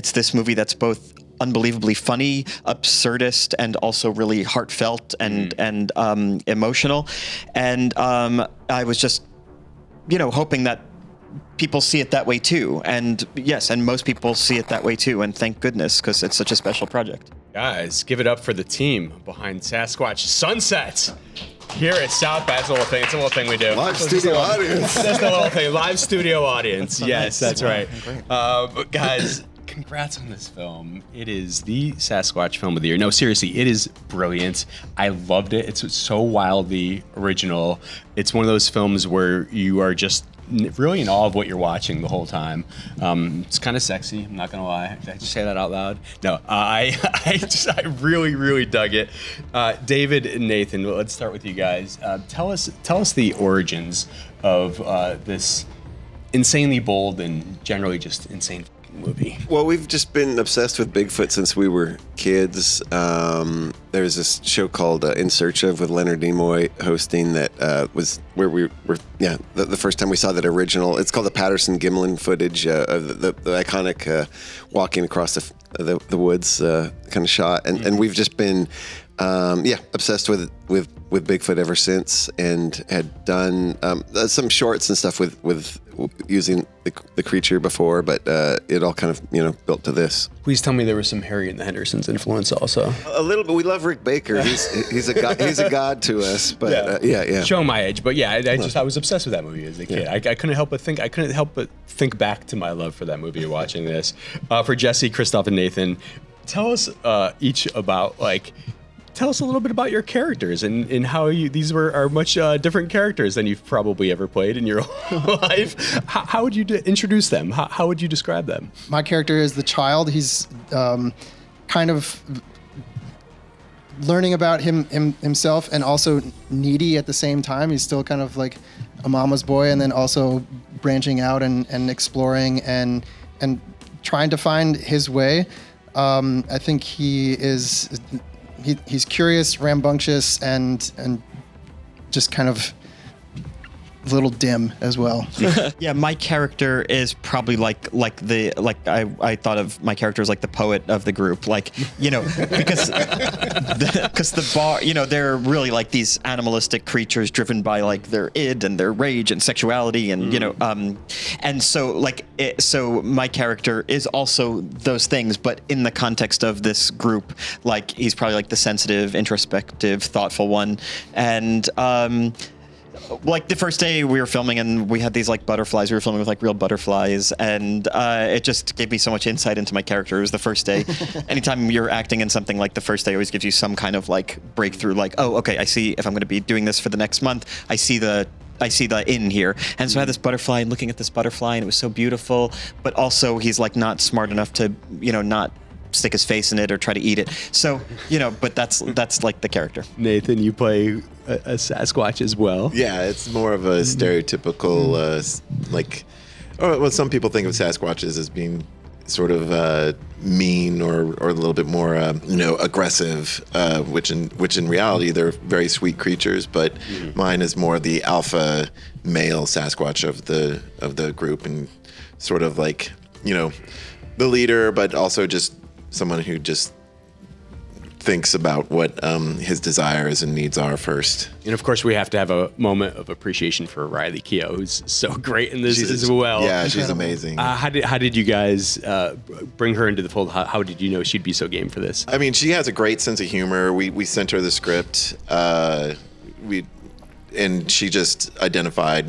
it's this movie that's both unbelievably funny, absurdist, and also really heartfelt and emotional. And I was just, hoping that people see it that way too. And yes, and most people see it that way too. And thank goodness, because it's such a special project. Guys, give it up for the team behind Sasquatch Sunset. Here at South by. It's a little thing. It's a little thing we do. Live studio audience. That's the little thing. Live studio audience. Yes, that's right. Guys, congrats on this film. It is the Sasquatch film of the year. No, seriously, it is brilliant. I loved it. It's so wildly original. It's one of those films where you are just really in awe of what you're watching the whole time. It's kind of sexy. I'm not gonna lie. Did I just say that out loud? No. I really, really dug it. David and Nathan, let's start with you guys. Tell us the origins of this insanely bold and generally just insane movie. Well, we've just been obsessed with Bigfoot since we were kids. There's this show called In Search Of with Leonard Nimoy hosting that was where we were, the first time we saw that original. It's called the Patterson-Gimlin footage of the iconic walking across the woods kind of shot. And we've just been, obsessed with Bigfoot ever since, and had done some shorts and stuff with using the creature before, but it all kind of built to this. Please tell me there was some Harry and the Hendersons influence also. A little bit. We love Rick Baker. He's a god to us. But Show my age, but I was obsessed with that movie as a kid. I couldn't help but think back to my love for that movie watching this. For Jesse, Christophe, and Nathan, tell us each about tell us a little bit about your characters and how these are much different characters than you've probably ever played in your whole life. How would you introduce them? How would you describe them? My character is the child. He's kind of learning about himself and also needy at the same time. He's still kind of like a mama's boy, and then also branching out and exploring and trying to find his way. I think he's curious, rambunctious, and just kind of a little dim as well. Yeah, my character is probably I thought of my character as like the poet of the group, because the bar, they're really like these animalistic creatures driven by like their id and their rage and sexuality, and and so my character is also those things, but in the context of this group, like he's probably like the sensitive, introspective, thoughtful one, and like the first day we were filming and we had these like butterflies, we were filming with like real butterflies, and it just gave me so much insight into my character. It was the first day. Anytime you're acting in something, like the first day always gives you some kind of like breakthrough, like, oh, okay, I see if I'm going to be doing this for the next month, I see the in here. And so I had this butterfly and looking at this butterfly, and it was so beautiful, but also he's like not smart enough to, not stick his face in it or try to eat it. So, but that's like the character. Nathan, you play a Sasquatch as well. Yeah, it's more of a stereotypical, some people think of Sasquatches as being sort of mean or a little bit more, aggressive, which in reality they're very sweet creatures. But mine is more the alpha male Sasquatch of the group, and sort of like, the leader, but also just someone who just thinks about what his desires and needs are first. And of course, we have to have a moment of appreciation for Riley Keough, who's so great in this as well. Yeah, she's amazing. How did you guys bring her into the fold? How did you know she'd be so game for this? I mean, she has a great sense of humor. We sent her the script. And she just identified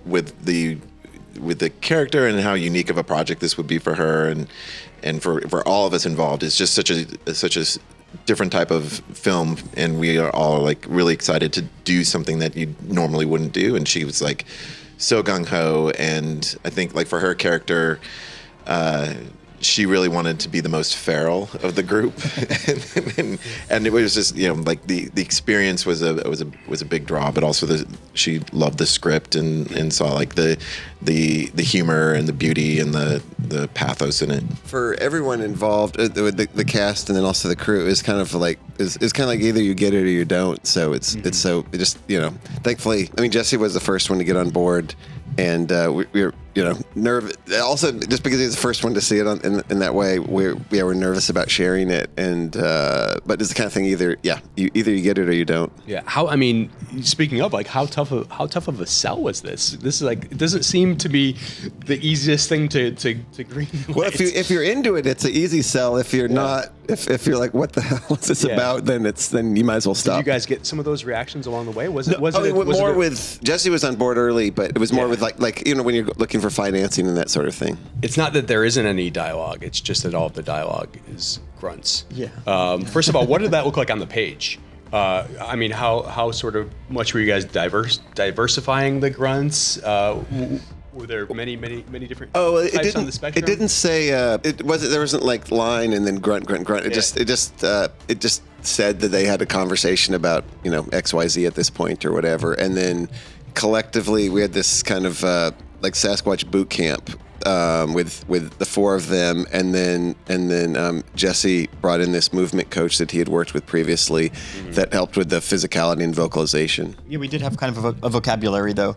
with the character and how unique of a project this would be for her and for all of us involved. It's just such a different type of film, and we are all like really excited to do something that you normally wouldn't do. And she was like so gung-ho, and I think like for her character, she really wanted to be the most feral of the group, and it was just like the experience was a big draw, but also she loved the script and saw like the humor and the beauty and the pathos in it. For everyone involved, the cast and then also the crew, is kind of like either you get it or you don't. So it's thankfully, I mean, Jesse was the first one to get on board, and nervous. Also, just because he's the first one to see it in that way, we're nervous about sharing it. And but it's the kind of thing either you get it or you don't. Yeah. Speaking of, like, how tough of a sell was this? This is like, it doesn't seem to be the easiest thing to green light. Well, if you're into it, it's an easy sell. If you're not, if you're like, what the hell is this about? Then you might as well stop. Did you guys get some of those reactions along the way? With Jesse was on board early, but it was more with like when you're looking for financing and that sort of thing. It's not that there isn't any dialogue. It's just that all of the dialogue is grunts. Yeah. First of all, what did that look like on the page? How sort of much were you guys diversifying the grunts? Were there many different types on the spectrum? It didn't say. There wasn't like line and then grunt. It just said that they had a conversation about XYZ at this point or whatever, and then collectively we had this kind of like Sasquatch boot camp with the four of them, and then Jesse brought in this movement coach that he had worked with previously that helped with the physicality and vocalization. Yeah, we did have kind of a vocabulary though.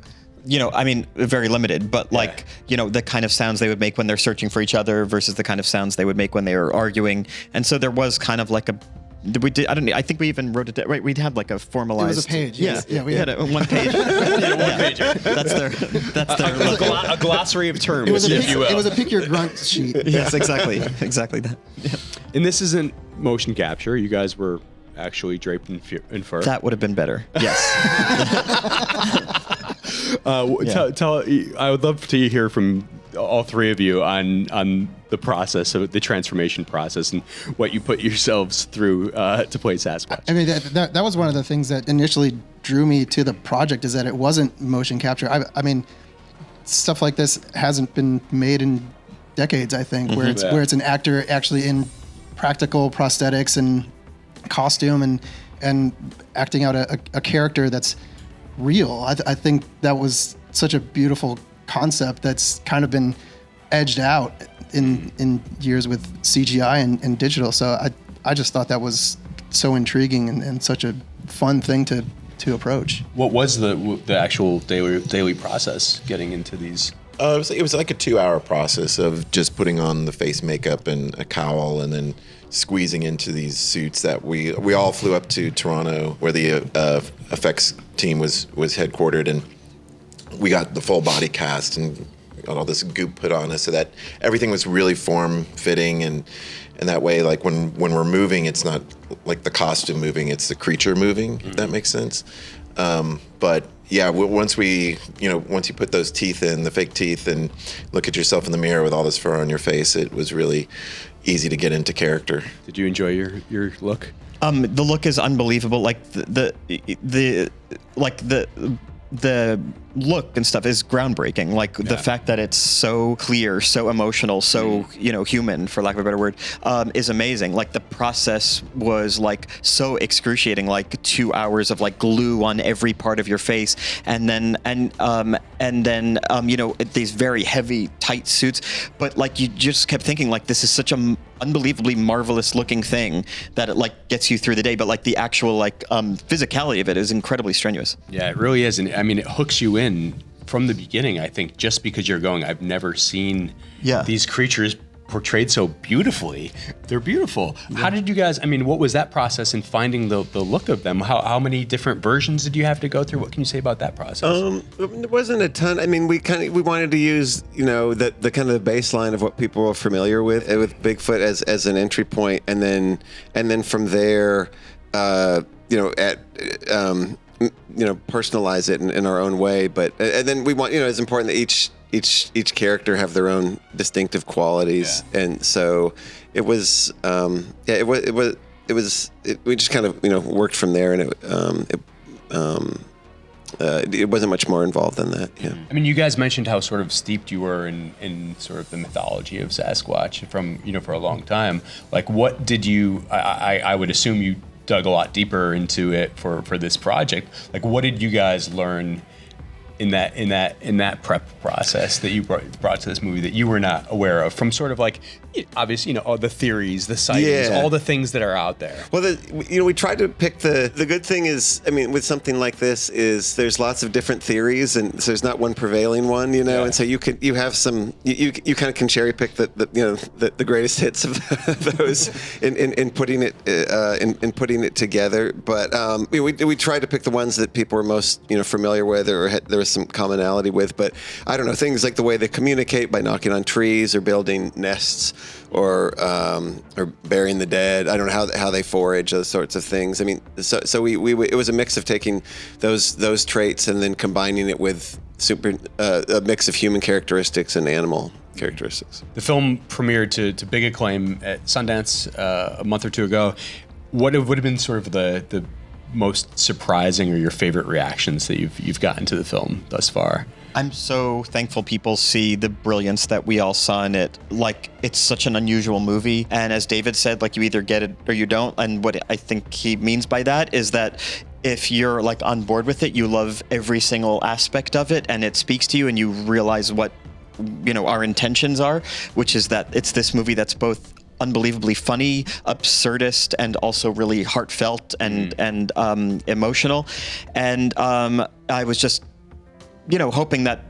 Very limited, but the kind of sounds they would make when they're searching for each other versus the kind of sounds they would make when they were arguing. And so there was kind of like I think we even wrote it down, right? We had like a formalized. It was a page. Yeah, we had a one page. That's their a glossary of terms, if you will. It was a pick your grunt sheet. Yes, exactly that. Yeah. And this isn't motion capture. You guys were actually draped in fur. That would have been better. Yes. I would love to hear from all three of you on the process of the transformation process and what you put yourselves through to play Sasquatch. I mean, that was one of the things that initially drew me to the project, is that it wasn't motion capture. I mean, stuff like this hasn't been made in decades, I think, where it's an actor actually in practical prosthetics and costume and acting out a character that's real. I think that was such a beautiful concept that's kind of been edged out in years with CGI and digital. So I just thought that was so intriguing and such a fun thing to approach. What was the actual daily process getting into these? It was like a 2-hour process of just putting on the face makeup and a cowl, and then squeezing into these suits that we all flew up to Toronto, where the effects team was headquartered, and we got the full body cast and got all this goop put on us so that everything was really form fitting, and that way, like when we're moving, it's not like the costume moving, it's the creature moving, if that makes sense. But yeah, once you put those teeth in, the fake teeth, and look at yourself in the mirror with all this fur on your face, it was really easy to get into character. Did you enjoy your look? The look is unbelievable. Like the look and stuff is groundbreaking. Like the fact that it's so clear, so emotional, so human, for lack of a better word, is amazing. Like the process was like so excruciating. Like 2 hours of like glue on every part of your face, and then these very heavy, tight suits. But like you just kept thinking like this is such a unbelievably marvelous looking thing that it like gets you through the day, but like the actual like physicality of it is incredibly strenuous. Yeah, it really is. And I mean, it hooks you in from the beginning, I think, just because you're going, I've never seen these creatures portrayed so beautifully. They're beautiful. Yeah. How did you guys, what was that process in finding the look of them? How many different versions did you have to go through? What can you say about that process? There wasn't a ton. We wanted to use, the kind of the baseline of what people are familiar with Bigfoot as an entry point, and then from there, personalize it in our own way. But and then we want, it's important that each character have their own distinctive qualities, and so it was we just kind of worked from there, and it wasn't much more involved than that. Yeah. You guys mentioned how sort of steeped you were in sort of the mythology of Sasquatch from for a long time. Like, what did you? I would assume you dug a lot deeper into it for this project. Like, what did you guys learn in that prep process that you brought to this movie that you were not aware of, from sort of like, obviously, all the theories, the sightings, all the things that are out there? Well, we tried to pick the good thing is, I mean, with something like this is there's lots of different theories, and so there's not one prevailing one, and so you have some, you kind of can cherry pick the greatest hits of those in putting it in putting it together. But we tried to pick the ones that people were most familiar with, or there was some commonality with. But I don't know, things like the way they communicate by knocking on trees or building nests, or burying the dead. I don't know how they forage, those sorts of things. I mean, so we it was a mix of taking those traits and then combining it with a mix of human characteristics and animal characteristics. The film premiered to big acclaim at Sundance a month or two ago. What would have been sort of the most surprising or your favorite reactions that you've gotten to the film thus far? I'm so thankful people see the brilliance that we all saw in it. Like, it's such an unusual movie. And as David said, like, you either get it or you don't. And what I think he means by that is that if you're like on board with it, you love every single aspect of it, and it speaks to you, and you realize what, our intentions are, which is that it's this movie that's both unbelievably funny, absurdist, and also really heartfelt and emotional. And I was just hoping that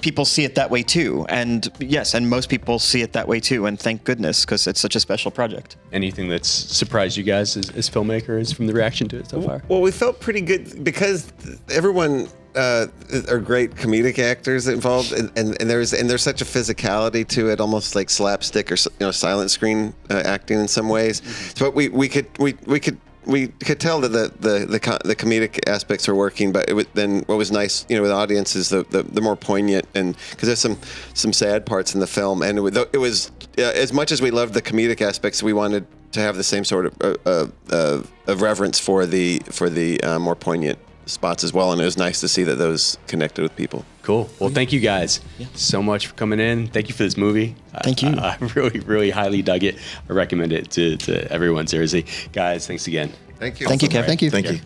people see it that way too. And yes, and most people see it that way too. And thank goodness, because it's such a special project. Anything that's surprised you guys as filmmakers from the reaction to it so far? Well, we felt pretty good because everyone are great comedic actors involved, and there's such a physicality to it, almost like slapstick or silent screen acting in some ways. So we could tell that the comedic aspects are working, but then what was nice, with the audience is the more poignant, and because there's some sad parts in the film, and it was as much as we loved the comedic aspects, we wanted to have the same sort of reverence for the more poignant spots as well, and it was nice to see that those connected with people. Cool. Well, thank you guys so much for coming in. Thank you for this movie. Thank you. I really, really highly dug it. I recommend it to everyone, seriously. Guys, thanks again. Thank you. Thank you, Kev. Thank you. Thank you.